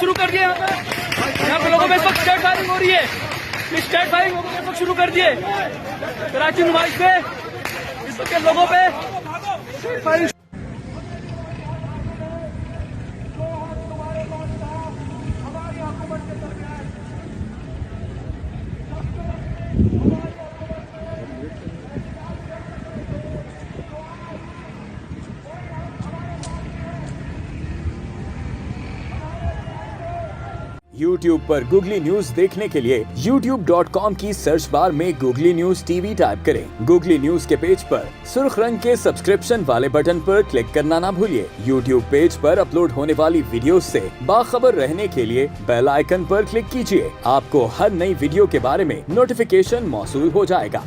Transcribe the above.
शुरू कर दिए यहाँ पे लोगों में इस वक्त स्ट्रेट फायरिंग हो रही है। स्ट्रेट फायरिंग लोगों ने इस वक्त शुरू कर दिए कराची नुमाइश पे, इस वक्त लोगों पे स्ट्रेट फायरिंग। YouTube पर गूगली न्यूज देखने के लिए youtube.com की सर्च बार में गूगली न्यूज टीवी टाइप करें। गूगली न्यूज के पेज पर सुर्ख रंग के सब्सक्रिप्शन वाले बटन पर क्लिक करना ना भूलिए। YouTube पेज पर अपलोड होने वाली वीडियोस से बाखबर रहने के लिए बेल आइकन पर क्लिक कीजिए। आपको हर नई वीडियो के बारे में नोटिफिकेशन मौसूल हो जाएगा।